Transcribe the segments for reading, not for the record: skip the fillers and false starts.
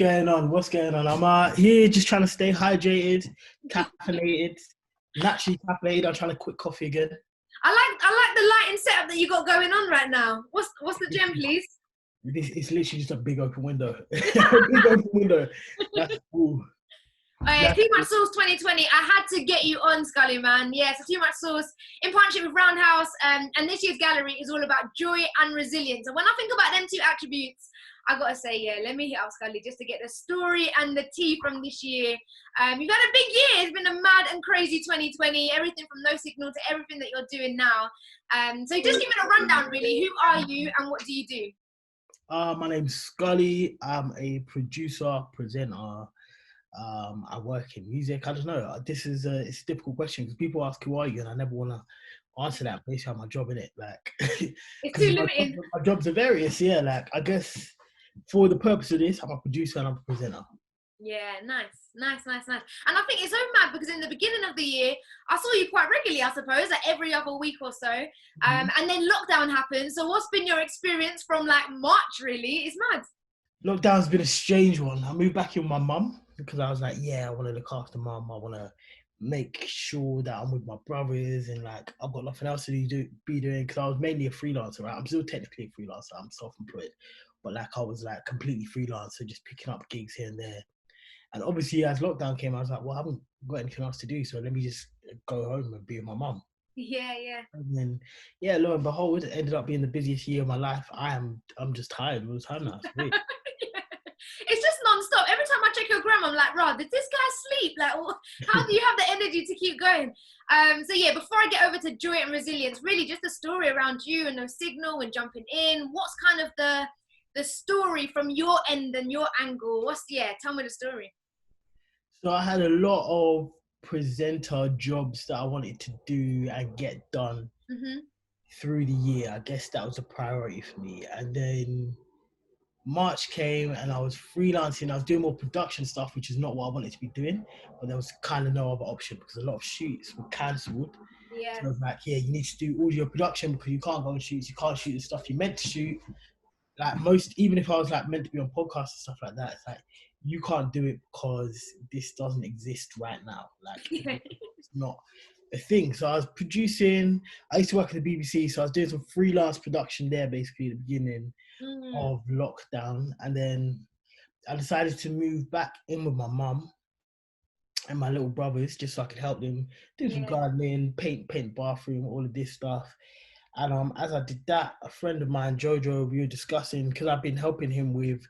going on? What's going on? I'm here just trying to stay hydrated, caffeinated, naturally caffeinated. I'm trying to quit coffee again. I like the lighting setup that you got going on right now. What's the gem, please? It's literally just a big open window. Big open window. That's cool. Oh, yeah, Too Much Sauce 2020. I had to get you on, Scully, man. Yeah, so Too Much Sauce in partnership with Roundhouse. And this year's gallery is all about joy and resilience. And when I think about them two attributes, I gotta say, yeah, let me hit up Scully just to get the story and the tea from this year. You've had a big year. It's been a mad and crazy 2020. Everything from No Signal to everything that you're doing now. So just give me a rundown, really. Who are you and what do you do? My name's Scully. I'm a producer, presenter. I work in music. I don't know. It's a difficult question because people ask who are you, and I never want to answer that based on my job in it. Like, it's too limited. My jobs are various. Yeah, like I guess for the purpose of this, I'm a producer and I'm a presenter. Yeah, nice. And I think it's so mad because in the beginning of the year, I saw you quite regularly, I suppose, like every other week or so. And then lockdown happened. So what's been your experience from like March, really? It's mad. Lockdown's been a strange one. I moved back in with my mum because I was like, yeah, I want to look after mum. I want to make sure that I'm with my brothers and like I've got nothing else to be doing because I was mainly a freelancer, right? I'm still technically a freelancer. I'm self-employed. But like I was like completely freelance, so just picking up gigs here and there. And obviously as lockdown came, I was like, well, I haven't got anything else to do, so let me just go home and be with my mum. Yeah. And then, yeah, lo and behold, it ended up being the busiest year of my life. I'm just tired all the time now. It's weird. It's just non-stop. Every time I check your gram, I'm like, Rod, did this guy sleep? Like, how do you have the energy to keep going? So yeah, before I get over to joy and resilience, really just the story around you and No Signal and jumping in. What's kind of the story from your end and your angle? Tell me the story. So I had a lot of presenter jobs that I wanted to do and get done through the year. I guess that was a priority for me. And then March came and I was freelancing. I was doing more production stuff, which is not what I wanted to be doing. But there was kind of no other option because a lot of shoots were cancelled. Yeah. So I was like, yeah, you need to do all your production because you can't go on shoots. You can't shoot the stuff you meant to shoot. Like even if I was like meant to be on podcasts and stuff like that, it's like, you can't do it because this doesn't exist right now. Like, it's not a thing. So I was producing. I used to work at the BBC, so I was doing some freelance production there basically at the beginning of lockdown. And then I decided to move back in with my mum and my little brothers just so I could help them do some gardening, paint bathroom, all of this stuff. And as I did that, a friend of mine, Jojo, we were discussing, because I've been helping him with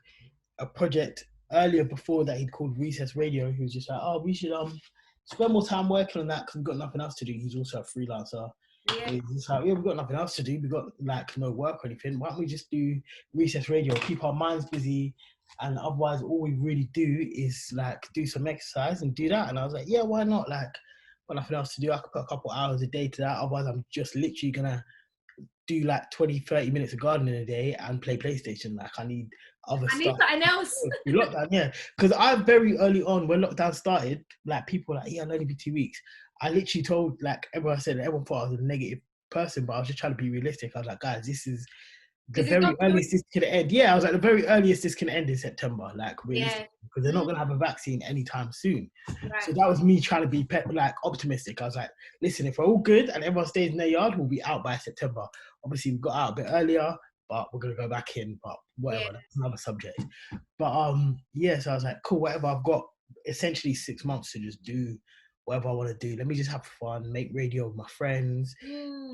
a project earlier before that he'd called Recess Radio. He was just like, oh, we should spend more time working on that because we've got nothing else to do. He's also a freelancer. Yeah. He's like, yeah, we've got nothing else to do. We've got like no work or anything. Why don't we just do Recess Radio, keep our minds busy, and otherwise all we really do is like do some exercise and do that. And I was like, yeah, why not? Like, got nothing else to do. I could put a couple hours a day to that. Otherwise I'm just literally gonna do like 20-30 minutes of gardening a day and play PlayStation. Like I need other stuff. I need something else. Lockdown, yeah. Because I very early on when lockdown started, like people were like, yeah, I'll only be 2 weeks. I literally told like everyone thought I was a negative person, but I was just trying to be realistic. I was like, guys, this is the very earliest this can end. Yeah, I was like, the very earliest this can end in September, like realistic, because they're not going to have a vaccine anytime soon. Right. So that was me trying to be optimistic. I was like, listen, if we're all good and everyone stays in their yard, we'll be out by September. Obviously, we got out a bit earlier, but we're going to go back in, but whatever, that's another subject. But so I was like, cool, whatever, I've got essentially 6 months to just do whatever I want to do. Let me just have fun, make radio with my friends,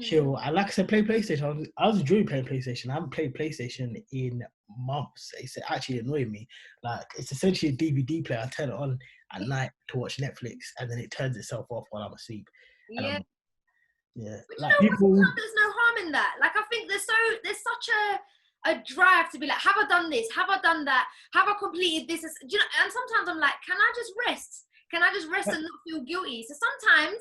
chill. And like I said, play PlayStation. I was enjoying playing PlayStation. I haven't played PlayStation in months. It's actually annoying me. Like, it's essentially a DVD player. I turn it on at night to watch Netflix, and then it turns itself off while I'm asleep. Yeah. But like people, there's no harm in that. Like, I think there's such a drive to be like, have I done this? Have I done that? Have I completed this? You know, and sometimes I'm like, can I just rest? Can I just rest and not feel guilty? So sometimes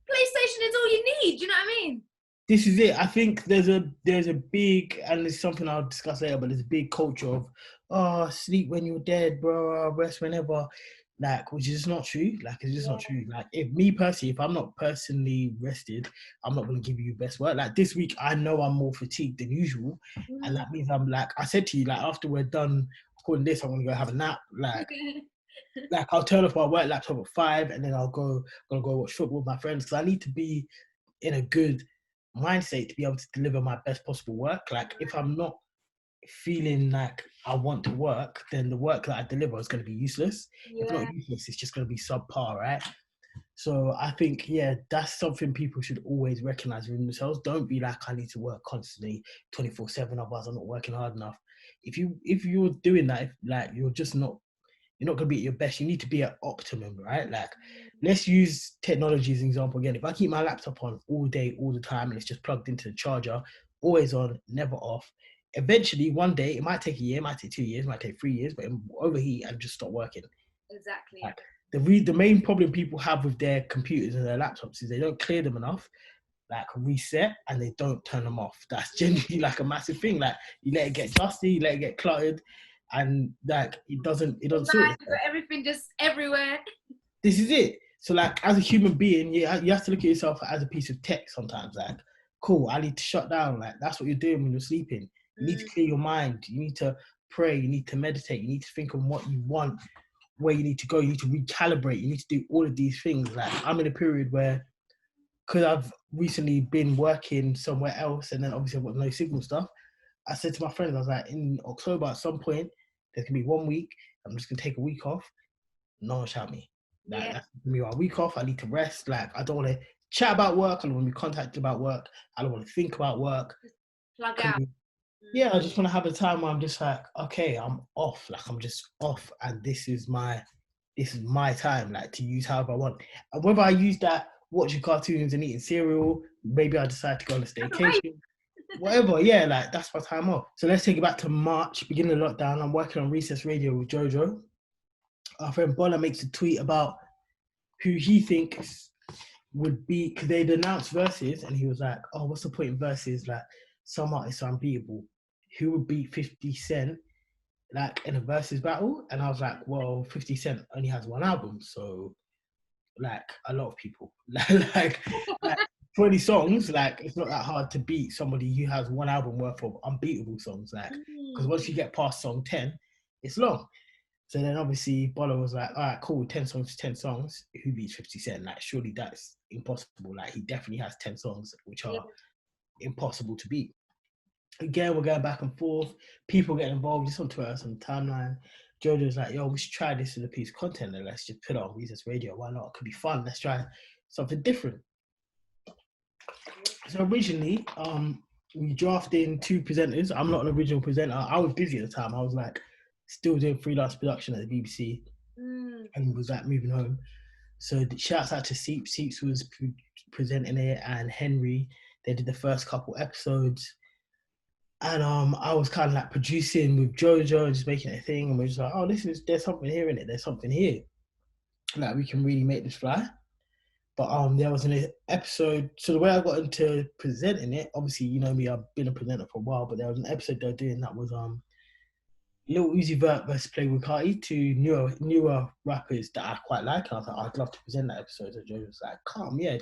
PlayStation is all you need. Do you know what I mean? This is it. I think there's a big, and it's something I'll discuss later, but there's a big culture of, sleep when you're dead, bro, rest whenever. Like, which is not true. Like, it's just not true. Like, if I'm not personally rested, I'm not going to give you best work. Like, this week, I know I'm more fatigued than usual. And that means I'm like, I said to you, like, after we're done recording this, I'm gonna go have a nap. Like I'll turn off my work laptop at 5, and then gonna go watch football with my friends, because I need to be in a good mindset to be able to deliver my best possible work. Like if I'm not feeling like I want to work, then the work that I deliver is going to be useless. If not useless, it's just going to be subpar, right? So I think, yeah, that's something people should always recognize within themselves. Don't be like, I need to work constantly 24/7, otherwise I'm not working hard enough. If you're doing that, like you're not going to be at your best. You need to be at optimum, right? Like, let's use technology as an example again. If I keep my laptop on all day, all the time, and it's just plugged into the charger, always on, never off, eventually one day, it might take a year, it might take 2 years, it might take 3 years, but it will overheat and just stop working. Exactly. Like, the main problem people have with their computers and their laptops is they don't clear them enough, like reset, and they don't turn them off. That's generally like a massive thing. Like, you let it get dusty, you let it get cluttered, and like it doesn't sort it. Everything just everywhere. This is it. So like, as a human being, you have to look at yourself as a piece of tech sometimes. Like, cool, I need to shut down. Like, that's what you're doing when you're sleeping. You need to clear your mind. You need to pray. You need to meditate. You need to think on what you want, where you need to go. You need to recalibrate. You need to do all of these things. Like, I'm in a period where, because I've recently been working somewhere else, and then obviously I've got no signal stuff, I said to my friends, I was like, in October at some point, there's going to be 1 week, I'm just going to take a week off. No one shout me. Like, that's going to be my week off. I need to rest. Like, I don't want to chat about work. I don't want to be contacted about work. I don't want to think about work. Plug out. Yeah, I just want to have a time where I'm just like, okay, I'm off. Like, I'm just off, and this is my time, like, to use however I want. And whether I use that watching cartoons and eating cereal, maybe I decide to go on a staycation. Whatever, yeah, like, that's my time off. So let's take it back to March, beginning of lockdown. I'm working on Recess Radio with Jojo. Our friend Bola makes a tweet about who he thinks would be, because they'd announced verses, and he was like, oh, what's the point in verses? Like, some artists are unbeatable. Who would beat 50 Cent, like, in a verses battle? And I was like, well, 50 Cent only has one album, so, like, a lot of people. like 20 songs, like, it's not that hard to beat somebody who has one album worth of unbeatable songs, like, because once you get past song 10, it's long. So then obviously Bola was like, all right, cool, 10 songs, 10 songs. Who beats 50 Cent? Like, surely that's impossible. Like, he definitely has 10 songs which are impossible to beat. Again, we're going back and forth. People get involved just on Twitter, on the timeline. Jojo's like, yo, we should try this as a piece of content, and let's just put it on Recess Radio. Why not? It could be fun. Let's try something different. So originally, we drafted in 2 presenters. I'm not an original presenter. I was busy at the time. I was like still doing freelance production at the BBC and was like moving home. So shouts out to Seeps. Seeps was presenting it, and Henry. They did the first couple episodes. And I was kind of like producing with Jojo and just making it a thing. And we're just like, oh, there's something here in it. There's something here. Like, we can really make this fly. But there was an episode, so the way I got into presenting it, obviously, you know me, I've been a presenter for a while, but there was an episode they were doing that was Lil Uzi Vert versus Playboi Carti, 2 newer rappers that I quite like. And I was like, I'd love to present that episode. So Joe was like, calm, yeah,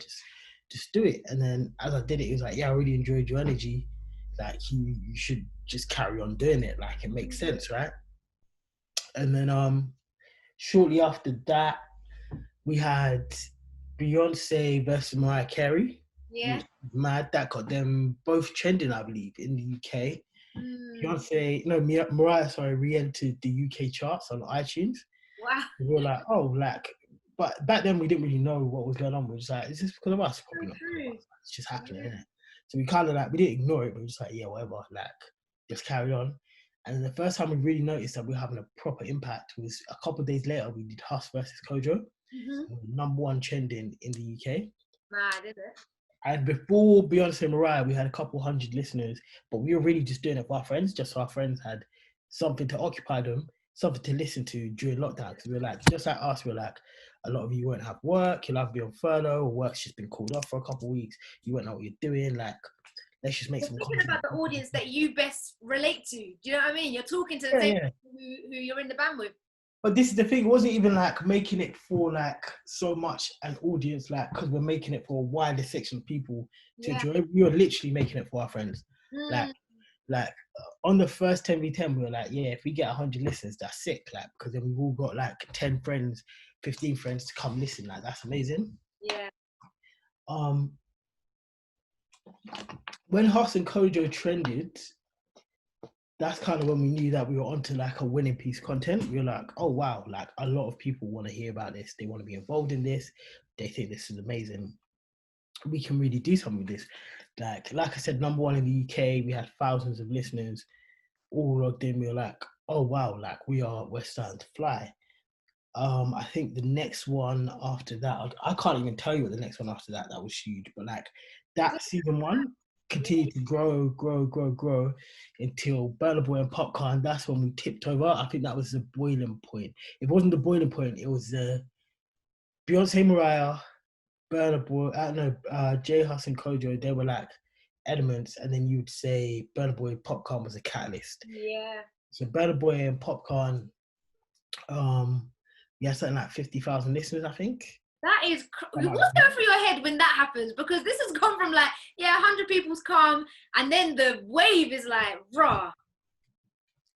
just do it. And then as I did it, he was like, yeah, I really enjoyed your energy. Like, you should just carry on doing it. Like, it makes sense, right? And then shortly after that, we had Beyonce versus Mariah Carey. Yeah. Mad. That got them both trending, I believe, in the UK. Mariah, re-entered the UK charts on iTunes. Wow. We were like, oh, like, but back then we didn't really know what was going on. We were just like, is this because of us? Probably not. It's just happening, isn't it? So we kind of like, we didn't ignore it, but we were just like, yeah, whatever, like, just carry on. And the first time we really noticed that we were having a proper impact was a couple of days later. We did Huss versus Kojo, #1 trending in the UK. Mad, is it? And before Beyonce and Mariah, we had a couple hundred listeners, but we were really just doing it for our friends, just so our friends had something to occupy them, something to listen to during lockdown. Because we were like, just like us, we were like, a lot of you won't have work, you'll have to be on furlough, or work's just been called off for a couple of weeks, you won't know what you're doing, like, let's just make some content. About the audience that you best relate to. Do you know what I mean? You're talking to the same people who you're in the band with. But this is the thing, it wasn't even like making it for like so much an audience, like, because we're making it for a wider section of people to enjoy. We were literally making it for our friends. Like, like on the first 10v10, we were like, yeah, if we get 100 listens, that's sick. Like, because then we've all got like 10 friends, 15 friends to come listen. Like, that's amazing. Yeah. When Huss and Kojo trended, that's kind of when we knew that we were onto like a winning piece content. We were like, oh wow, like a lot of people want to hear about this. They want to be involved in this. They think this is amazing. We can really do something with this. Like I said, #1 in the UK. We had thousands of listeners all logged in. We were like, oh wow, like we're starting to fly. I think the next one after that, I can't even tell you what the next one after that was huge, but like that season 1 continued to grow until Burna Boy and Popcorn. That's when we tipped over. I think that was the boiling point. It wasn't the boiling point. It was the Beyonce, Mariah, Burna Boy, J Hus and Kojo. They were like elements, and then you'd say Burna Boy, Popcorn was a catalyst. Yeah. So Burna Boy and Popcorn, we had something like 50,000 listeners, I think. That is, what's going through your head when that happens? Because this has gone from like, 100 people's come, and then the wave is like, raw.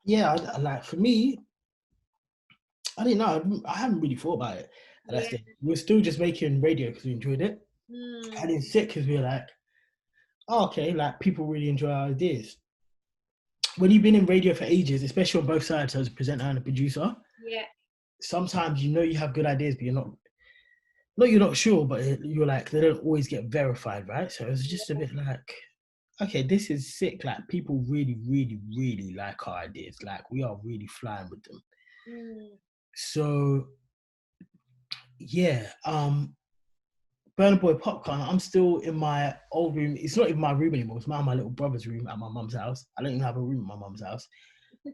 Yeah, like for me, I didn't know. I haven't really thought about it. And we're still just making radio because we enjoyed it. And it's sick because we were like, oh, okay, like people really enjoy our ideas. When you've been in radio for ages, especially on both sides as a presenter and a producer, sometimes you know you have good ideas, but you're not sure, but you're like, they don't always get verified, right? So it's just a bit like, okay, this is sick. Like people really, really, really like our ideas. Like we are really flying with them. So yeah, Burna Boy Popcorn, I'm still in my old room. It's not even my room anymore. It's my little brother's room at my mum's house. I don't even have a room at my mum's house.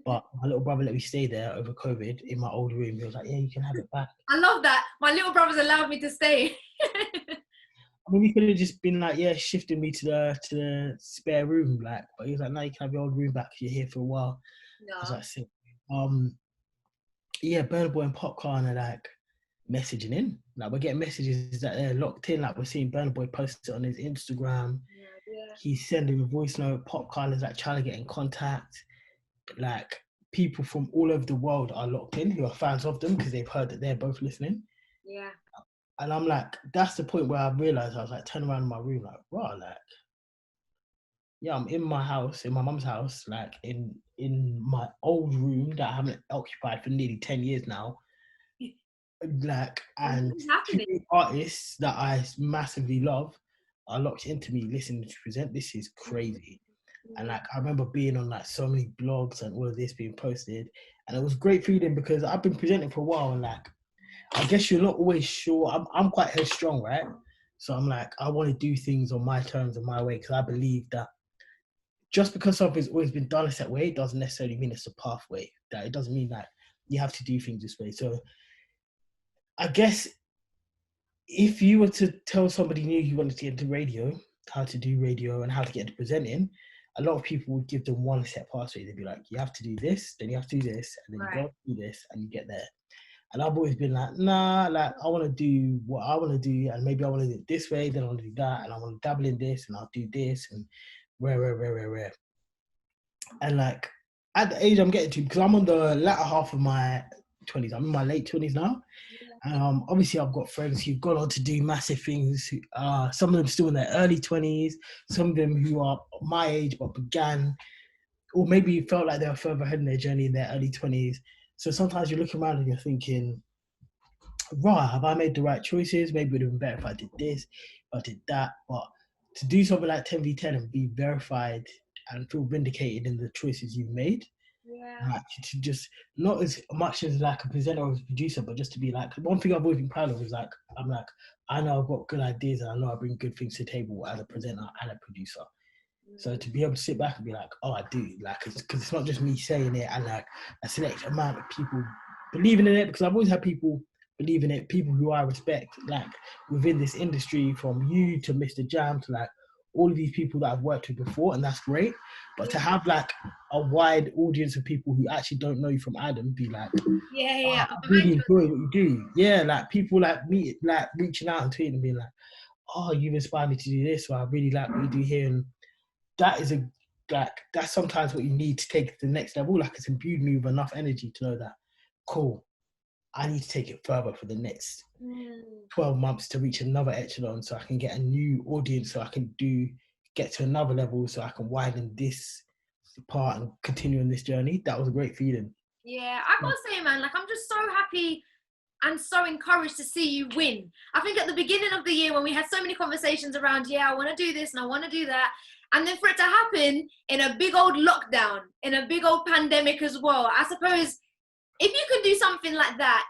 But my little brother let me stay there over COVID in my old room. He was like, yeah, you can have it back. I love that. My little brother's allowed me to stay. I mean, we could have just been like, yeah, shifting me to the spare room, like. But he was like, no, you can have your old room back. You're here for a while. No. I was like, sick. Yeah, Burna Boy and Popcorn are like messaging in. Like we're getting messages that they're locked in. Like we're seeing Burna Boy post it on his Instagram. He's sending a voice note. Popcorn is like trying to get in contact. Like people from all over the world are locked in who are fans of them because they've heard that they're both listening. Yeah. And I'm like, that's the point where I realized I was like turning around in my room, like, wow, like, yeah, I'm in my house, in my mum's house, like in my old room that I haven't occupied for nearly 10 years now. Like, and artists that I massively love are locked into me listening to present. This is crazy. And like I remember being on like so many blogs and all of this being posted, and it was a great feeling because I've been presenting for a while, and like I guess you're not always sure. I'm quite headstrong, right? So I'm like, I want to do things on my terms and my way because I believe that just because something's always been done a certain way, it doesn't necessarily mean it's a pathway. That it doesn't mean that you have to do things this way. So I guess if you were to tell somebody new you wanted to get into radio, how to do radio and how to get into presenting, a lot of people would give them one set pathway. They'd be like, you have to do this, then you have to do this, and then you go do this, and you get there. And I've always been like, nah, like I want to do what I want to do, and maybe I want to do it this way, then I want to do that, and I want to dabble in this, and I'll do this, and rare. And like at the age I'm getting to, because I'm on the latter half of my 20s, I'm in my late 20s now. Obviously, I've got friends who've gone on to do massive things. Some of them still in their early 20s, some of them who are my age but began, or maybe felt like they were further ahead in their journey in their early 20s. So sometimes you're looking around and you're thinking, right, have I made the right choices? Maybe it would have been better if I did this, if I did that. But to do something like 10v10 and be verified and feel vindicated in the choices you've made, like, to just not as much as like a presenter or a producer, but just to be like, one thing I've always been proud of is like, I'm like, I know I've got good ideas and I know I bring good things to the table as a presenter and a producer. So to be able to sit back and be like, oh, I do, like, because it's not just me saying it and like a select amount of people believing in it, because I've always had people believe in it, people who I respect, like within this industry, from you to Mr. Jam to like all of these people that I've worked with before, and that's great. But to have like a wide audience of people who actually don't know you from Adam be like, I really enjoy what you do. Yeah, like people like me, like reaching out and tweeting and being like, oh, you've inspired me to do this, or I really like what you do here. And that is like that's sometimes what you need to take it to the next level. Like it's imbued me with enough energy to know that, cool, I need to take it further for the next 12 months to reach another echelon, so I can get a new audience, so I can get to another level, so I can widen this part and continue on this journey. That was a great feeling. Yeah, I gotta say, man, like I'm just so happy and so encouraged to see you win. I think at the beginning of the year when we had so many conversations around, yeah, I want to do this and I want to do that, and then for it to happen in a big old lockdown, in a big old pandemic as well, I suppose if you can do something like that,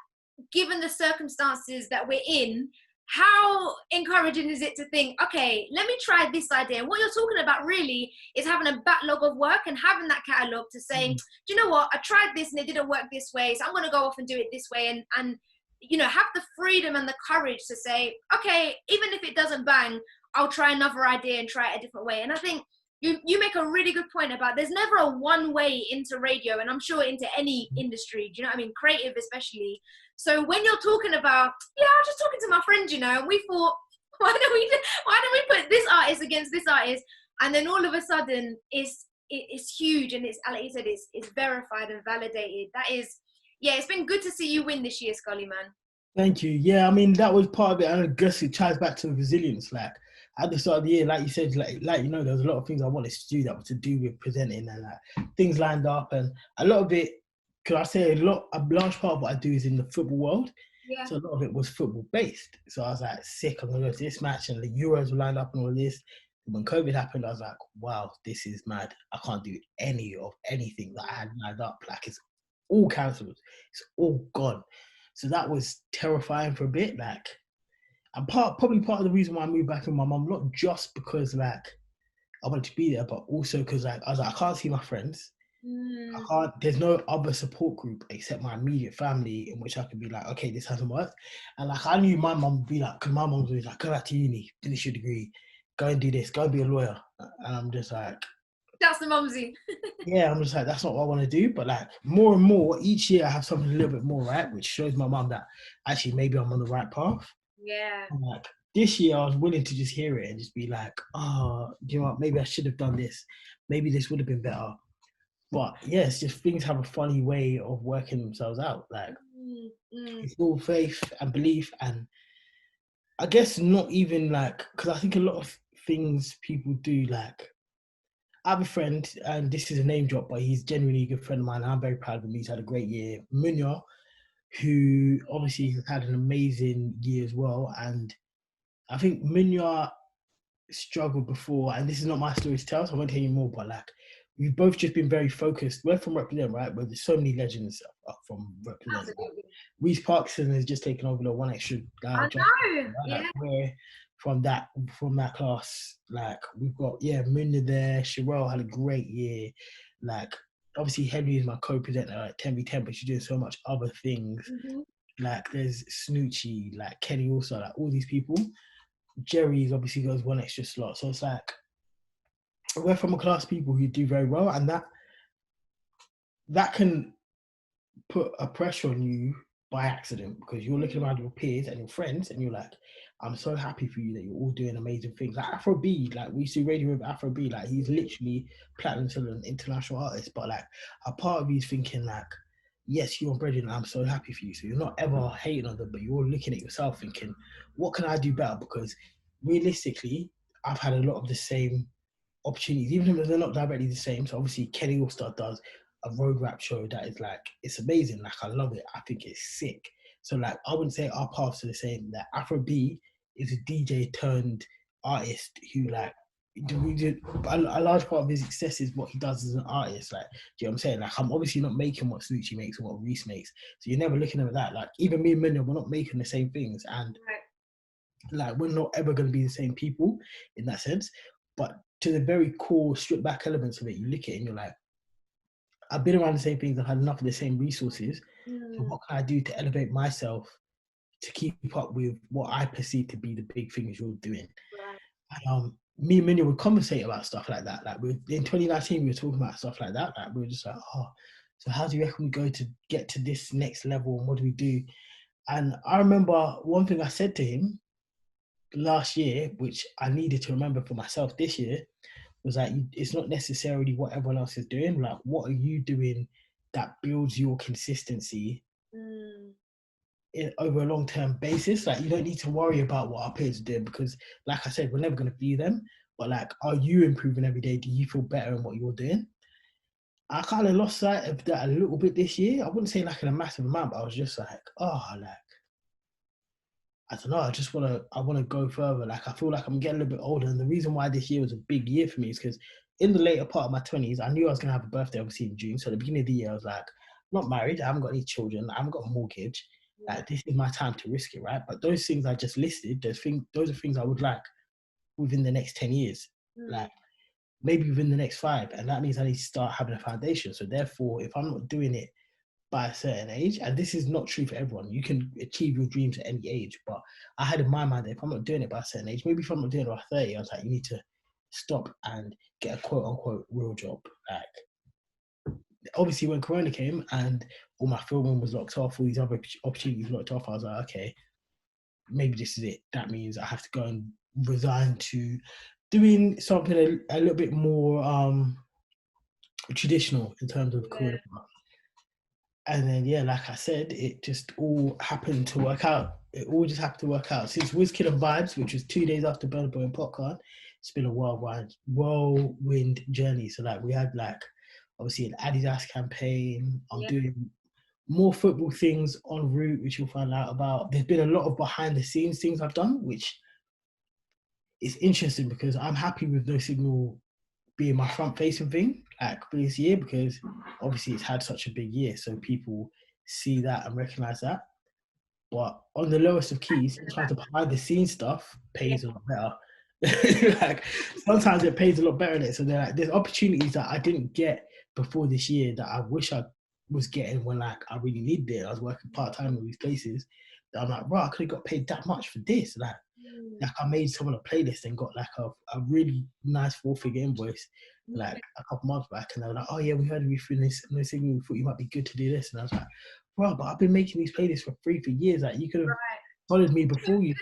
given the circumstances that we're in, how encouraging is it to think, okay, let me try this idea? And what you're talking about really is having a backlog of work and having that catalogue to say, do you know what, I tried this and it didn't work this way, so I'm going to go off and do it this way. And you know, have the freedom and the courage to say, okay, even if it doesn't bang, I'll try another idea and try it a different way. And I think you make a really good point about there's never a one way into radio, and I'm sure into any industry, do you know what I mean? Creative especially. So when you're talking about, yeah, I was just talking to my friend, you know, and we thought, why don't we put this artist against this artist? And then all of a sudden it's huge, and it's, like you said, it's verified and validated. That is, yeah, it's been good to see you win this year, Scully, man. Thank you. Yeah, I mean, that was part of it. And I guess it ties back to the resilience. Like, at the start of the year, like you said, like you know, there was a lot of things I wanted to do that were to do with presenting, and like things lined up. And a lot of it, could I say, a large part of what I do is in the football world. Yeah. So a lot of it was football based. So I was like, sick, I'm going to go to this match, and the Euros were lined up and all this. When COVID happened, I was like, wow, this is mad. I can't do anything that I had lined up. Like, it's all cancelled. It's all gone. So that was terrifying for a bit. Like, and probably part of the reason why I moved back with my mum, not just because like I wanted to be there, but also because like I was like, I can't see my friends. I can't. There's no other support group except my immediate family in which I could be like, okay, this hasn't worked. And like I knew my mum would be like, because my mum was always like, go back to uni, finish your degree, go and do this, go and be a lawyer. And I'm just like, that's the mumsy. yeah, I'm just like, that's not what I want to do. But like more and more each year I have something a little bit more right, which shows my mum that actually maybe I'm on the right path. Yeah. And like this year I was willing to just hear it and just be like, oh, you know what, maybe I should have done this. Maybe this would have been better. But yes, just things have a funny way of working themselves out. Like it's all faith and belief, and I guess not even like, because I think a lot of things people do, like I have a friend, and this is a name drop, but he's genuinely a good friend of mine. I'm very proud of him. He's had a great year. Munya, who obviously has had an amazing year as well. And I think Munya struggled before, and this is not my story to tell, so I won't tell you more, but like, we've both just been very focused. We're from Represent, right? Where there's so many legends up from Represent. Reece Parkinson has just taken over the one extra guy. I know. Like, we're from that class. Like we've got Munya there. Sherelle had a great year. Like obviously Henry is my co-presenter at 10v10, but she's doing so much other things. Like there's Snoochie, like Kenny also, like all these people. Jerry's obviously goes one extra slot. So it's like we're from a class of people who do very well, and that can put a pressure on you by accident, because you're looking around your peers and your friends and you're like, I'm so happy for you that you're all doing amazing things. Like Afro B, like we used to radio with Afro B, like he's literally platinum to an international artist, but like a part of you is thinking like, yes, you're brethren, I'm so happy for you. So you're not ever hating on them, but you're looking at yourself thinking, what can I do better? Because realistically, I've had a lot of the same opportunities, even if they're not directly the same. So obviously Kenny Allstar does a road rap show that is like, it's amazing. Like I love it. I think it's sick. So like I wouldn't say our paths are the same. That Afro B is a DJ turned artist who like a large part of his success is what he does as an artist. Like, do you know what I'm saying? Like I'm obviously not making what Snoochie makes or what Reece makes. So you're never looking at that. Like even me and Minya, we're not making the same things, and like we're not ever going to be the same people in that sense. But to the very core stripped back elements of it, you look at it and you're like, I've been around the same things, I've had enough of the same resources. So what can I do to elevate myself to keep up with what I perceive to be the big things you're doing? And me and Minya would conversate about stuff like that. Like in 2019, we were talking about stuff like that. Like we were just like, oh, so how do you reckon we go to get to this next level, and what do we do? And I remember one thing I said to him last year, which I needed to remember for myself this year, was that it's not necessarily what everyone else is doing. Like, what are you doing that builds your consistency over a long-term basis? Like, you don't need to worry about what our peers are doing because, like I said, we're never going to be them. But like, are you improving every day? Do you feel better in what you're doing? I kind of lost sight of that a little bit this year. I wouldn't say like in a massive amount, but I was just like, oh, like, I don't know. I want to go further. Like, I feel like I'm getting a little bit older. And the reason why this year was a big year for me is because in the later part of my 20s, I knew I was going to have a birthday, obviously, in June. So at the beginning of the year, I was like, I'm not married. I haven't got any children. I haven't got a mortgage. Like, this is my time to risk it, right? But those things I just listed, those are things I would like within the next 10 years. Like, maybe within the next 5. And that means I need to start having a foundation. So therefore, if I'm not doing it by a certain age, and this is not true for everyone, you can achieve your dreams at any age, but I had in my mind that if I'm not doing it by a certain age, maybe if I'm not doing it by 30, I was like, you need to stop and get a quote unquote real job. Like, obviously when Corona came and all my filming was locked off, all these other opportunities locked off, I was like, okay, maybe this is it. That means I have to go and resign to doing something a little bit more traditional in terms of career. And then, yeah, like I said, it just all happened to work out. It all just happened to work out. Since WizKid and Vibes, which was 2 days after Burna Boy and Popcorn, it's been a whirlwind journey. So, like, we had, like, obviously an Adidas campaign. I'm doing more football things en route, which you'll find out about. There's been a lot of behind the scenes things I've done, which is interesting because I'm happy with No Signal being my front facing thing like for this year, because obviously it's had such a big year, so people see that and recognize that. But on the lowest of keys, sometimes the behind the scenes stuff pays a lot better. Like, sometimes it pays a lot better in it. So there's opportunities that I didn't get before this year that I wish I was getting when like I really needed it. I was working part-time in these places that I'm like, right, I could have got paid that much for this. Like I made someone a playlist and got like a really nice 4-figure invoice like a couple months back, and they were like, oh yeah, we heard you through this No Signal, we thought you might be good to do this. And I was like, bro, but I've been making these playlists for free for years. Like, you could have followed me before you.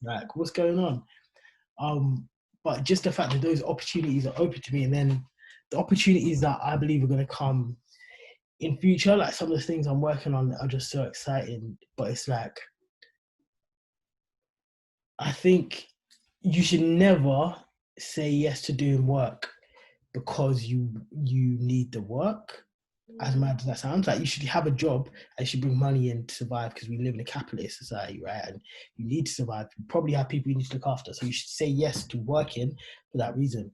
Like, what's going on? But just the fact that those opportunities are open to me, and then the opportunities that I believe are going to come in future, like some of the things I'm working on are just so exciting. But it's like, I think you should never say yes to doing work because you need the work. As mad as that sounds, like, you should have a job and you should bring money in to survive, because we live in a capitalist society, right? And you need to survive. You probably have people you need to look after. So you should say yes to working for that reason.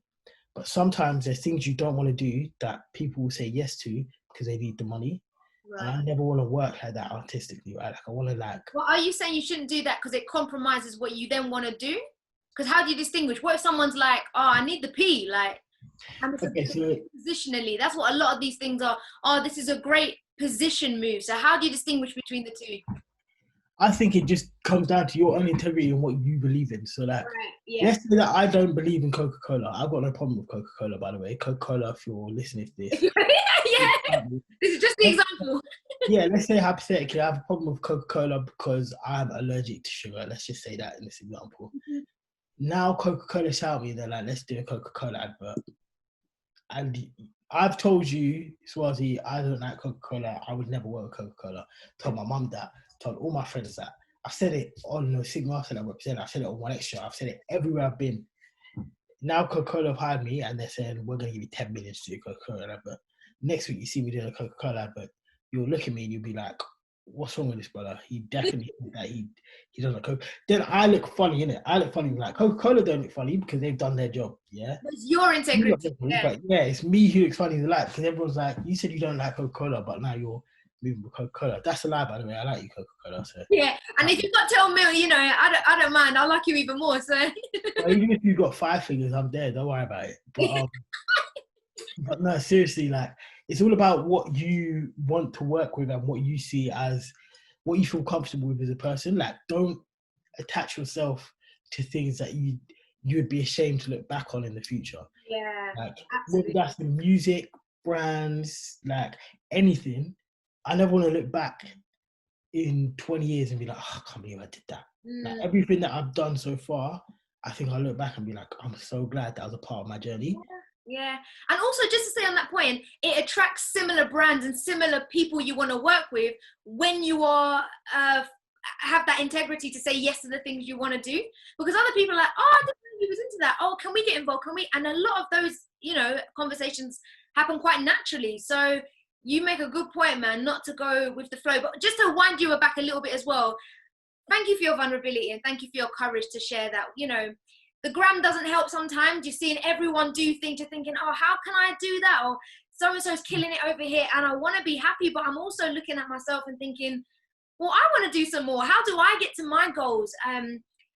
But sometimes there's things you don't want to do that people will say yes to because they need the money. Right. And I never want to work like that artistically, right? Like, I want to like... Well, are you saying you shouldn't do that because it compromises what you then want to do? Because how do you distinguish? What if someone's like, oh, I need the P, like... And okay, so positionally, that's what a lot of these things are. Oh, this is a great position move. So how do you distinguish between the two? I think it just comes down to your own integrity and what you believe in. So like, let's say that I don't believe in Coca-Cola. I've got no problem with Coca-Cola, by the way. Coca-Cola, if you're listening to this. This is just the example. Yeah, let's say hypothetically I have a problem with Coca-Cola because I'm allergic to sugar. Let's just say that in this example. Mm-hmm. Now Coca-Cola shout me, they're like, let's do a Coca-Cola advert. And I've told you, Swazi, I don't like Coca-Cola. I would never work with Coca-Cola. Told my mum that. Told all my friends that. I've said it on No Signal, I've said it on Represent, I've said it on One Extra, I've said it everywhere I've been. Now Coca-Cola have hired me and they're saying, we're going to give you 10 million to do a Coca-Cola advert. Next week you see me doing a Coca-Cola advert, you'll look at me and you'll be like, what's wrong with this brother? He definitely that he doesn't Coke. Then I look funny, innit? I look funny, like Coca-Cola don't look funny because they've done their job, yeah? It's your integrity. But yeah, it's me who looks funny in the light, because everyone's like, you said you don't like Coca-Cola, but now you're moving with Coca-Cola. That's a lie, by the way. I like you, Coca-Cola. So. Yeah, and if you've got 10 mil, you know, I don't mind. I like you even more, so. Well, even if you've got 5 figures, I'm there. Don't worry about it. But no, seriously, like, it's all about what you want to work with and what you see as, what you feel comfortable with as a person. Like, don't attach yourself to things that you would be ashamed to look back on in the future. Yeah, like, whether that's the music, brands, like anything. I never want to look back in 20 years and be like, oh, I can't believe I did that. Like, everything that I've done so far, I think I'll look back and be like, I'm so glad that was a part of my journey. Yeah. And also, just to stay on that point, it attracts similar brands and similar people you want to work with when you are have that integrity to say yes to the things you want to do. Because other people are like, oh, I didn't know he was into that. Oh, can we get involved? Can we? And a lot of those, you know, conversations happen quite naturally. So you make a good point, man, not to go with the flow. But just to wind you back a little bit as well, thank you for your vulnerability and thank you for your courage to share that. You know, the gram doesn't help sometimes. You're seeing everyone do things, you're thinking, oh, how can I do that? Or so-and-so's killing it over here and I want to be happy, but I'm also looking at myself and thinking, well, I want to do some more. How do I get to my goals?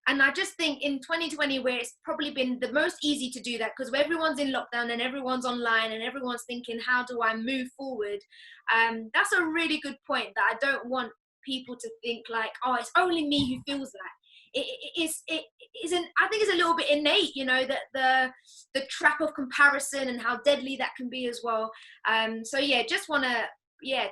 And I just think in 2020, where it's probably been the most easy to do that because everyone's in lockdown and everyone's online and everyone's thinking, how do I move forward? That's a really good point that I don't want people to think like, oh, it's only me who feels that. It isn't. I think it's a little bit innate, you know, that the trap of comparison and how deadly that can be as well. So yeah, just want to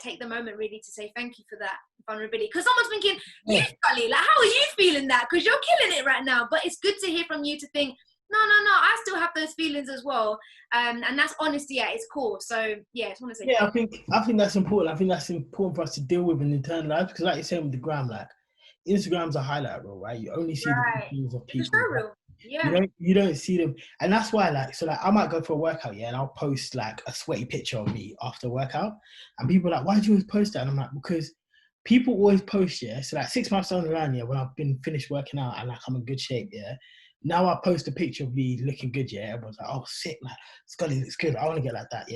take the moment really to say thank you for that vulnerability, because someone's thinking, you Scully, like how are you feeling that? Because you're killing it right now. But it's good to hear from you to think, no, I still have those feelings as well, and that's honesty at its core. So yeah, I just want to say I think that's important. I think that's important for us to deal with and internalize, because like you're saying with the gram, like Instagram's a highlight reel, right? You only see the things of people. Yeah. You don't see them, and that's why I might go for a workout, and I'll post like a sweaty picture of me after a workout, and people are like, why do you always post that? And I'm like, because people always post, so like 6 months down the line, when I've been finished working out and like I'm in good shape, now I post a picture of me looking good, everyone's like, oh sick, like Scully looks good, I want to get like that,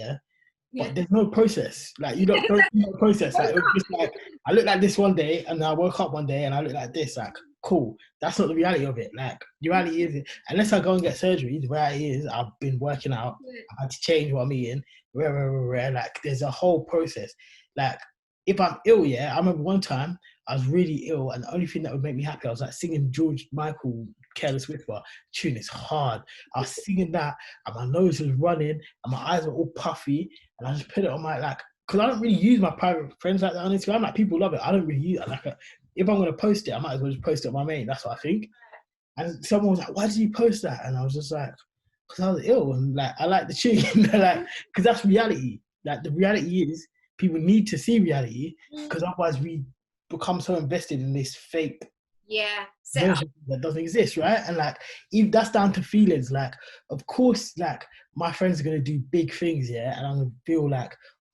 But there's no process. Like you don't see no process. Like it was just like I looked like this one day, and then I woke up one day and I looked like this. Like cool. That's not the reality of it. Like the reality is, unless I go and get surgery, the reality is I've been working out. I've had to change what I'm eating. Like there's a whole process. Like if I'm ill, I remember one time I was really ill, and the only thing that would make me happy, I was like singing George Michael Careless Whisper. Tune is hard. I was singing that, and my nose was running, and my eyes were all puffy, and I just put it on my because I don't really use my private friends like that on Instagram. Like people love it. I don't really use it. If I'm gonna post it, I might as well just post it on my main. That's what I think. And someone was like, "Why did you post that?" And I was just like, "Because I was ill, and like I like the tune, like because that's reality. Like the reality is, people need to see reality, because otherwise we become so invested in this fake version that doesn't exist, right? And like if that's down to feelings, like of course, like my friends are gonna do big things, and I'm gonna feel like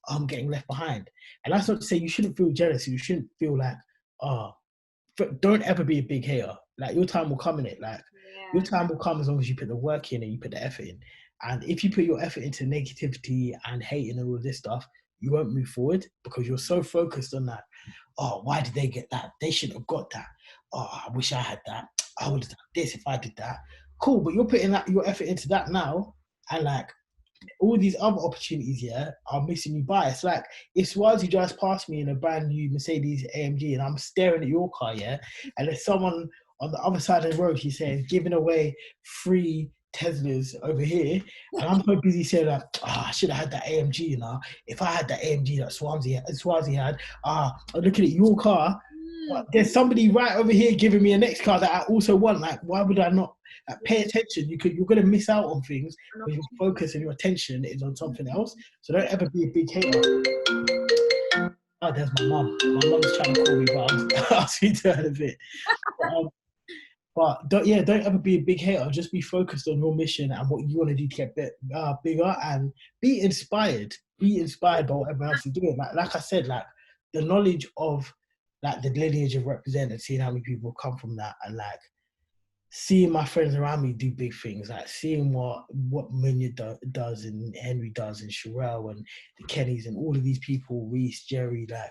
I'm getting left behind. And that's not to say you shouldn't feel jealous. You shouldn't feel like, don't ever be a big hater. Like your time will come in it. Like your time will come as long as you put the work in and you put the effort in. And if you put your effort into negativity and hating and all of this stuff, you won't move forward because you're so focused on that. Oh, why did they get that? They shouldn't have got that. Oh, I wish I had that. I would have done this if I did that. Cool, but you're putting your effort into that now, and like all these other opportunities are missing you by. It's like if Swazi drives past me in a brand new Mercedes AMG and I'm staring at your car, and there's someone on the other side of the road, he's saying, giving away free Teslas over here, and I'm so busy saying like, I should have had that AMG, if I had that AMG that Swazi had, I'm looking at your car, but there's somebody right over here giving me a next car that I also want. Like, why would I not pay attention? You're going to miss out on things because your focus and your attention is on something else. So don't ever be a big hater. Oh, there's my mum. My mum's trying to call me, but I'll speak to her in a bit. But don't ever be a big hater. Just be focused on your mission and what you want to do to get bigger, and be inspired. Be inspired by what everyone else is doing. Like I said, like the knowledge of like the lineage of Represent and seeing how many people come from that, and like seeing my friends around me do big things, like seeing what Minya does and Henry does and Sherelle and the Kennys and all of these people, Reese, Jerry, like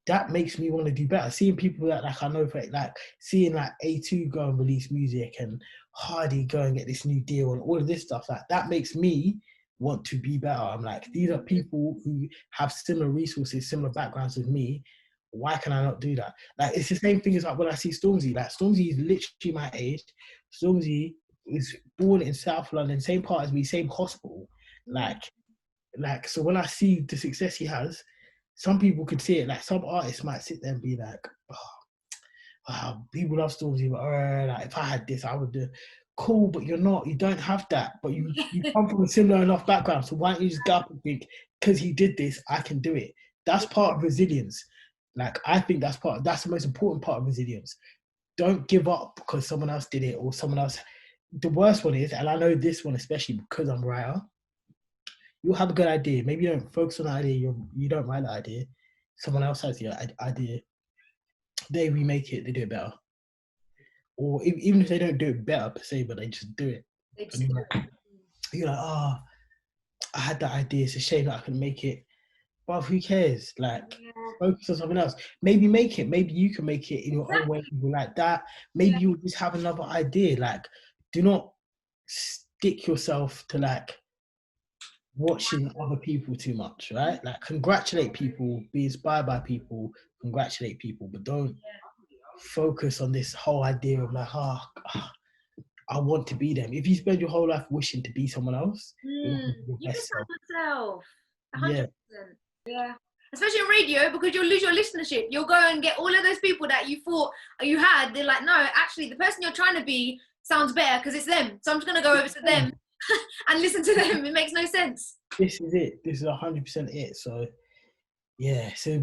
that makes me want to do better. Seeing people that like I know, like seeing like A2 go and release music and Hardy go and get this new deal and all of this stuff, like that makes me want to be better. I'm like, these are people who have similar resources, similar backgrounds with me. Why can I not do that? Like it's the same thing as like when I see Stormzy. Like Stormzy is literally my age. Stormzy is born in South London, same part as me, same hospital. Like so when I see the success he has, some people could see it. Like some artists might sit there and be like, oh, wow, people love Stormzy, but like, if I had this, I would do. cool, but you're not. You don't have that. But you come from a similar enough background. So why don't you just get up and think, because he did this, I can do it. That's part of resilience. Like, I think that's the most important part of resilience. Don't give up because someone else did it or someone else. The worst one is, and I know this one especially because I'm a writer, you'll have a good idea. Maybe you don't focus on the idea, you don't write the idea. Someone else has the idea. They remake it, they do it better. Or even if they don't do it better per se, but they just do it. And you're like, oh, I had that idea. It's a shame that I couldn't make it. Well, who cares? Like, focus on something else. Maybe make it. Maybe you can make it in your own way, like that. Maybe you'll just have another idea. Like, do not stick yourself to like watching other people too much, right? Like, congratulate people, be inspired by people, congratulate people, but don't focus on this whole idea of like, I want to be them. If you spend your whole life wishing to be someone else, you miss out yourself. 100%. Yeah. Especially on radio, because you'll lose your listenership. You'll go and get all of those people that you thought you had. They're like, no, actually, the person you're trying to be sounds better because it's them. So I'm just going to go over to them and listen to them. It makes no sense. This is it. This is 100% it. So, yeah, it's a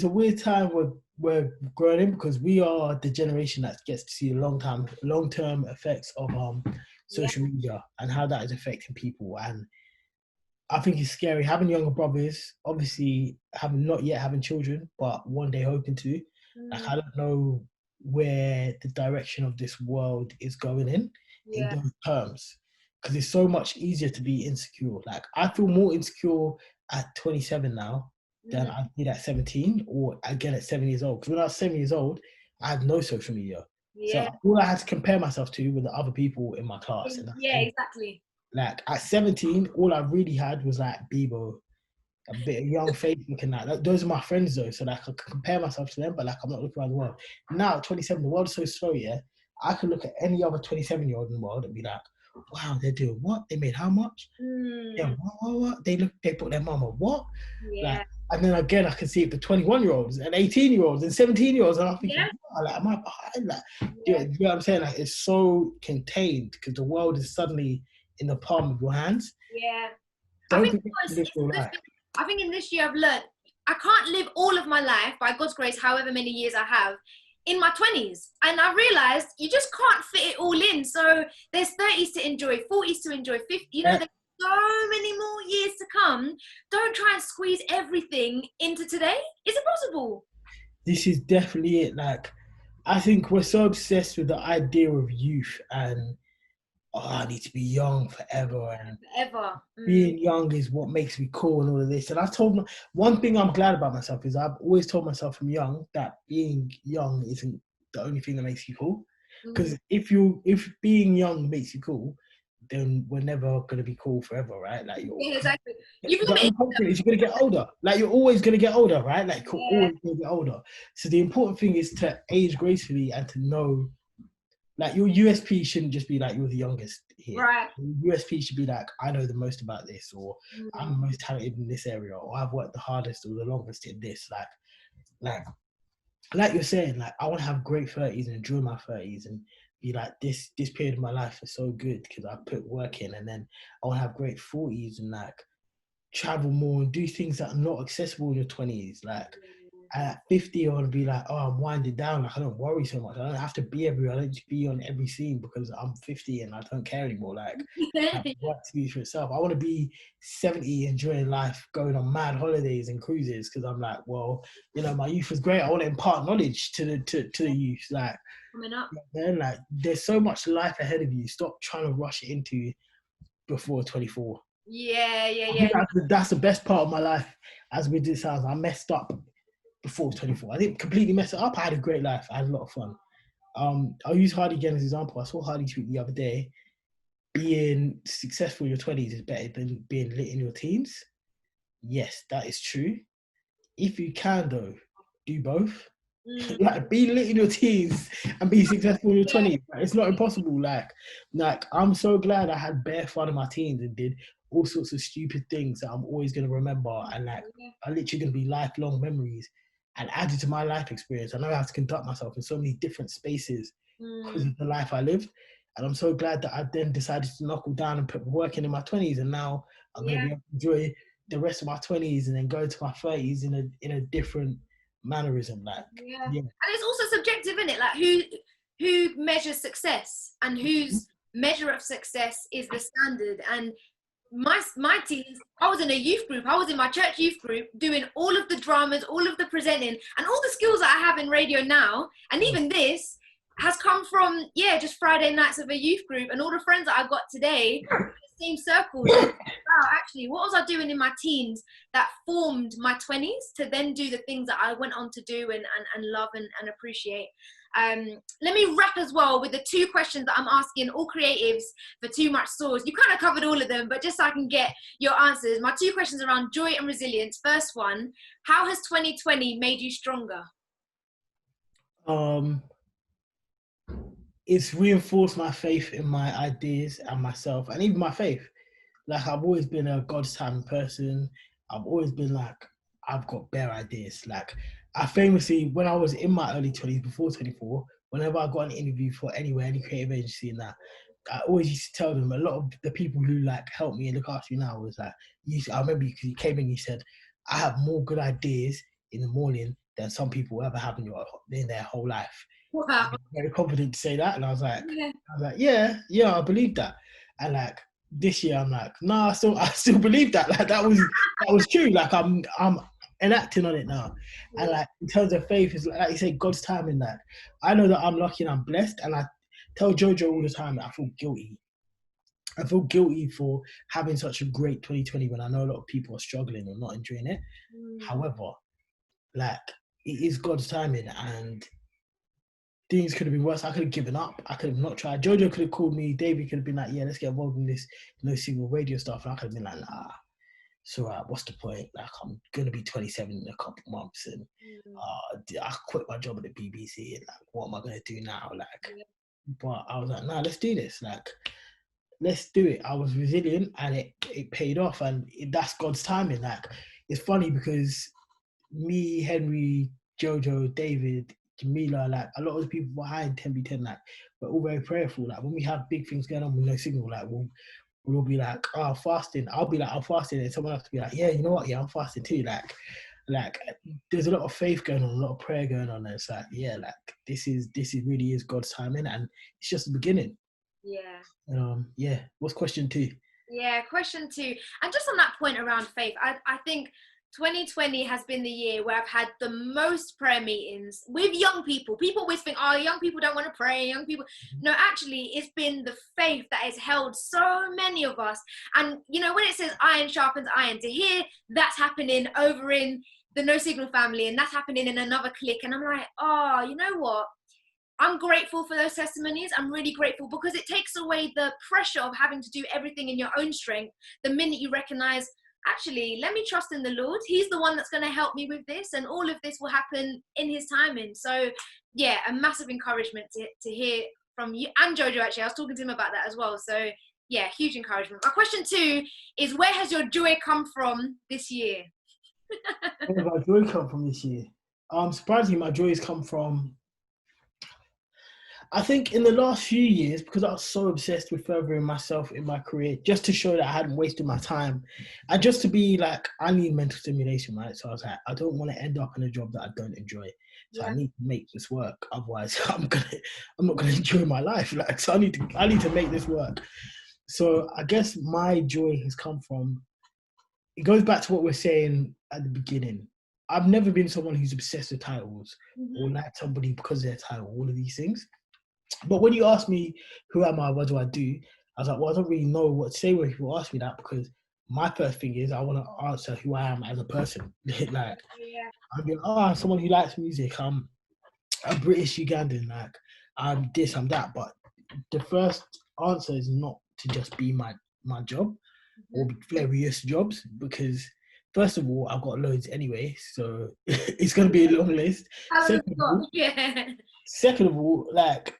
weird time we're growing in, because we are the generation that gets to see the long-term effects of social media and how that is affecting people. And I think it's scary having younger brothers, obviously not yet having children, but one day hoping to. Like, I don't know where the direction of this world is going in those terms, because it's so much easier to be insecure. Like, I feel more insecure at 27 now than I did at 17, or again at 7 years old. Because when I was 7 years old, I had no social media. So all I had to compare myself to were the other people in my class. And exactly. Like, at 17, all I really had was like Bebo, a bit of young face looking like. Those are my friends though, so like I can compare myself to them, but like I'm not looking around the world. Now at 27, the world is so slow, yeah. I can look at any other 27-year-old in the world and be like, wow, they're doing what? They made how much? Yeah, what? They put their mama what? Yeah. Like, and then again, I can see it for 21-year-olds and 18-year-olds and 17-year-olds, and I'm thinking, wow, like, am I behind? Like, you know what I'm saying? Like, it's so contained because the world is suddenly in the palm of your hands. Yeah. I think in this year I've learned I can't live all of my life, by God's grace, however many years I have, in my 20s. And I realised you just can't fit it all in. So there's 30s to enjoy, 40s to enjoy, 50s, there's so many more years to come. Don't try and squeeze everything into today. Is it possible? This is definitely it. Like, I think we're so obsessed with the idea of youth and I need to be young forever, and being young is what makes me cool and all of this. And I told me one thing I'm glad about myself is I've always told myself from young that being young isn't the only thing that makes you cool. Because if being young makes you cool, then we're never gonna be cool forever, right? Like, exactly. You're gonna get older. Like, you're always gonna get older, right? Like, you're always gonna get older. So the important thing is to age gracefully and to know. Like, your USP shouldn't just be like you're the youngest here. Right. Your USP should be like, I know the most about this, or I'm the most talented in this area, or I've worked the hardest or the longest in this. Like you're saying, like, I want to have great 30s and enjoy my 30s and be like, this period of my life is so good because I put work in, and then I want to have great 40s and like travel more and do things that are not accessible in your 20s. Like, at 50, I want to be like, oh, I'm winding down. Like, I don't worry so much. I don't have to be everywhere. I don't just be on every scene because I'm 50 and I don't care anymore. Like, work speaks for itself. I want to be 70, enjoying life, going on mad holidays and cruises because I'm like, well, you know, my youth was great. I want to impart knowledge to the youth. Like, coming up. Then, like, there's so much life ahead of you. Stop trying to rush it into before 24. Yeah. That's the best part of my life. As we did sounds, I messed up before 24. I didn't completely mess it up. I had a great life. I had a lot of fun. I'll use Hardy again as an example. I saw Hardy tweet the other day, being successful in your 20s is better than being lit in your teens. Yes, that is true. If you can, though, do both. Like, be lit in your teens and be successful in your 20s. It's not impossible. Like, I'm so glad I had bare fun in my teens and did all sorts of stupid things that I'm always going to remember, and like, are literally going to be lifelong memories and added to my life experience. I know how to conduct myself in so many different spaces because of the life I lived. And I'm so glad that I then decided to knuckle down and put work in my 20s, and now I'm going to be able to enjoy the rest of my 20s and then go to my 30s in a different mannerism. Like, and it's also subjective, isn't it? Like who measures success and whose measure of success is the standard. And my teens, I was in a youth group, I was in my church youth group doing all of the dramas, all of the presenting, and all the skills that I have in radio now, and even this has come from just Friday nights of a youth group, and all the friends that I got today, the same circles. Wow, actually, what was I doing in my teens that formed my 20s to then do the things that I went on to do and love and appreciate. Let me wrap as well with the 2 questions that I'm asking all creatives for Too Much Sauce. You kind of covered all of them, but just so I can get your answers. My 2 questions around joy and resilience. First one, how has 2020 made you stronger? It's reinforced my faith in my ideas and myself, and even my faith. Like, I've always been a God's time person. I've always been like, I've got bare ideas. Like, I famously, when I was in my early 20s, before 24, whenever I got an interview for anywhere, any creative agency and that, I always used to tell them, a lot of the people who like help me and look after me now was like, I remember you came in, you said, I have more good ideas in the morning than some people ever have in their whole life. Wow. I'm very confident to say that, and I was like, I believe that. And like this year, I'm like, no, I still believe that. Like that was true. Like I'm enacting on it now. And like in terms of faith, is like you say, God's timing. That I know that I'm lucky and I'm blessed, and I tell Jojo all the time that I feel guilty. I feel guilty for having such a great 2020 when I know a lot of people are struggling or not enjoying it. However, like it is God's timing, and things could have been worse. I could have given up. I could have not tried. Jojo could have called me. David could have been like, yeah, let's get involved in this no single radio stuff. And I could have been like, nah, so what's the point? Like, I'm going to be 27 in a couple months, and I quit my job at the BBC, and like, what am I going to do now? Like, but I was like, nah, let's do this. Like, let's do it. I was resilient, and it paid off, and that's God's timing. Like, it's funny because me, Henry, Jojo, David, Jamila, like a lot of the people behind 10B10, like we're all very prayerful. Like when we have big things going on with no signal, like we'll be like, oh, fasting. I'll be like, I'm fasting, and someone else to be like, yeah, you know what? Yeah, I'm fasting too. Like there's a lot of faith going on, a lot of prayer going on, and it's like, yeah, like this is really is God's timing, and it's just the beginning. Yeah. What's question 2? Yeah, question 2. And just on that point around faith, I think 2020 has been the year where I've had the most prayer meetings with young people. People always think, oh, young people don't want to pray, young people. No, actually, it's been the faith that has held so many of us. And, you know, when it says iron sharpens iron, to hear that's happening over in the No Signal family, and that's happening in another clique, and I'm like, oh, you know what? I'm grateful for those testimonies. I'm really grateful because it takes away the pressure of having to do everything in your own strength the minute you recognize, actually, let me trust in the Lord. He's the one that's going to help me with this, and all of this will happen in his timing. So yeah, a massive encouragement to hear from you and Jojo. Actually, I was talking to him about that as well. So yeah, huge encouragement. My question 2 is, where has your joy come from this year? Where has my joy come from this year? Surprisingly, my joy has come from, I think, in the last few years, because I was so obsessed with furthering myself in my career, just to show that I hadn't wasted my time, and just to be like, I need mental stimulation, right? So I was like, I don't want to end up in a job that I don't enjoy. So I need to make this work. Otherwise, I'm not gonna enjoy my life. Like, so I need to make this work. So I guess my joy has come from. It goes back to what we're saying at the beginning. I've never been someone who's obsessed with titles or like somebody because of their title. All of these things. But when you ask me, who am I, what do I do? I was like, well, I don't really know what to say when people ask me that, because my first thing is I want to answer who I am as a person. Like, I'm like, I'm someone who likes music. I'm a British Ugandan. Like, I'm this, I'm that. But the first answer is not to just be my job or various jobs, because first of all, I've got loads anyway, so it's going to be a long list. Second of all, like,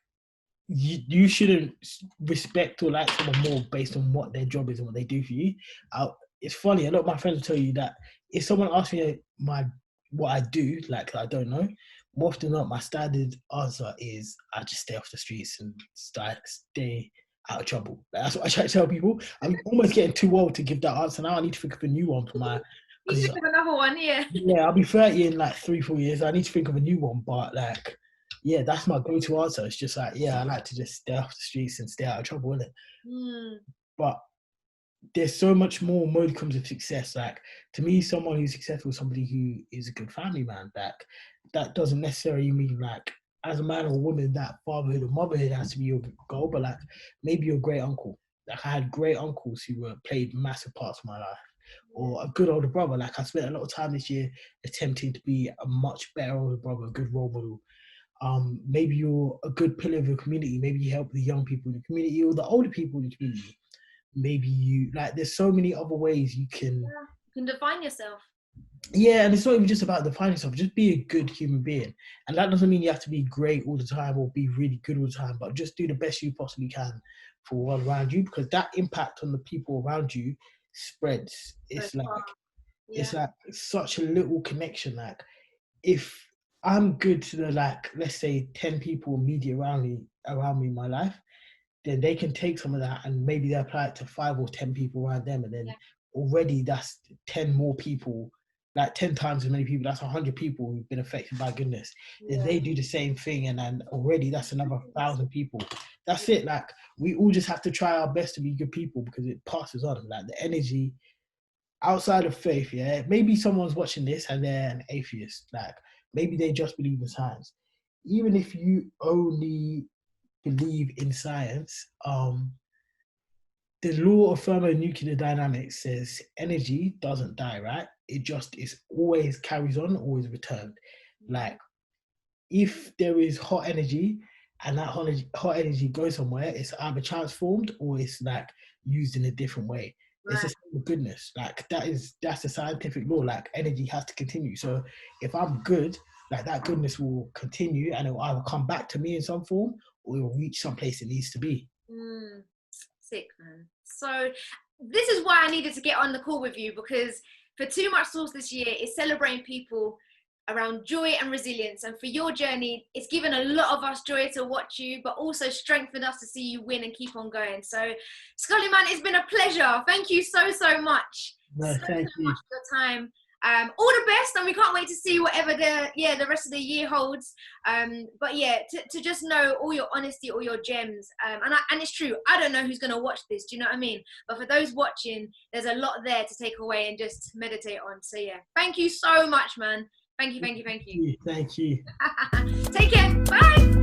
you shouldn't respect or like someone more based on what their job is and what they do for you. It's funny, a lot of my friends will tell you that if someone asks me what I do, like, I don't know, more often than not, my standard answer is I just stay off the streets and stay out of trouble. That's what I try to tell people. I'm almost getting too old to give that answer now. I need to think of a new one for my. You think of another one, yeah. Yeah, I'll be 30 in like 3-4 years. I need to think of a new one, but like, yeah, that's my go-to answer. It's just like, yeah, I like to just stay off the streets and stay out of trouble, innit? But there's so much more modems of success. Like, to me, someone who's successful is somebody who is a good family man. Like, that doesn't necessarily mean like, as a man or woman, that fatherhood or motherhood has to be your goal, but like maybe your great uncle. Like, I had great uncles who played massive parts of my life, or a good older brother. Like, I spent a lot of time this year attempting to be a much better older brother, a good role model. Maybe you're a good pillar of your community. Maybe you help the young people in the community or the older people in the community. Maybe you like. There's so many other ways you can define yourself. Yeah, and it's not even just about defining yourself. Just be a good human being, and that doesn't mean you have to be great all the time or be really good all the time. But just do the best you possibly can for one around you, because that impact on the people around you spreads. It's like it's like such a little connection. Like, if I'm good to the, like, let's say 10 people immediate around me in my life, then they can take some of that and maybe they apply it to 5 or 10 people around them, and then already that's 10 more people, like 10 times as many people. That's 100 people who've been affected by goodness. Then they do the same thing, and then already that's another 1,000 people. That's it. Like, we all just have to try our best to be good people, because it passes on. Like, the energy outside of faith, maybe someone's watching this and they're an atheist. Like, maybe they just believe in science. Even if you only believe in science, the law of thermonuclear dynamics says energy doesn't die, right? It always carries on, always returned. Like, if there is hot energy and that hot energy goes somewhere, it's either transformed or it's like used in a different way. Right. It's the same with goodness. Like, that's a scientific law. Like, energy has to continue. So if I'm good, like, that goodness will continue and it will either come back to me in some form or it will reach some place it needs to be. Sick, man. So this is why I needed to get on the call with you, because for Too Much Sauce this year is celebrating people around joy and resilience, and for your journey it's given a lot of us joy to watch you, but also strengthened us to see you win and keep on going. So Scully, man, it's been a pleasure. Thank you so much. No, thank you much for your time. All the best, and we can't wait to see whatever the rest of the year holds. But yeah, to just know all your honesty, all your gems, and it's true. I don't know who's gonna watch this. Do you know what I mean? But for those watching, there's a lot there to take away and just meditate on. So yeah, thank you so much, man. Thank you. Thank you. Take care. Bye.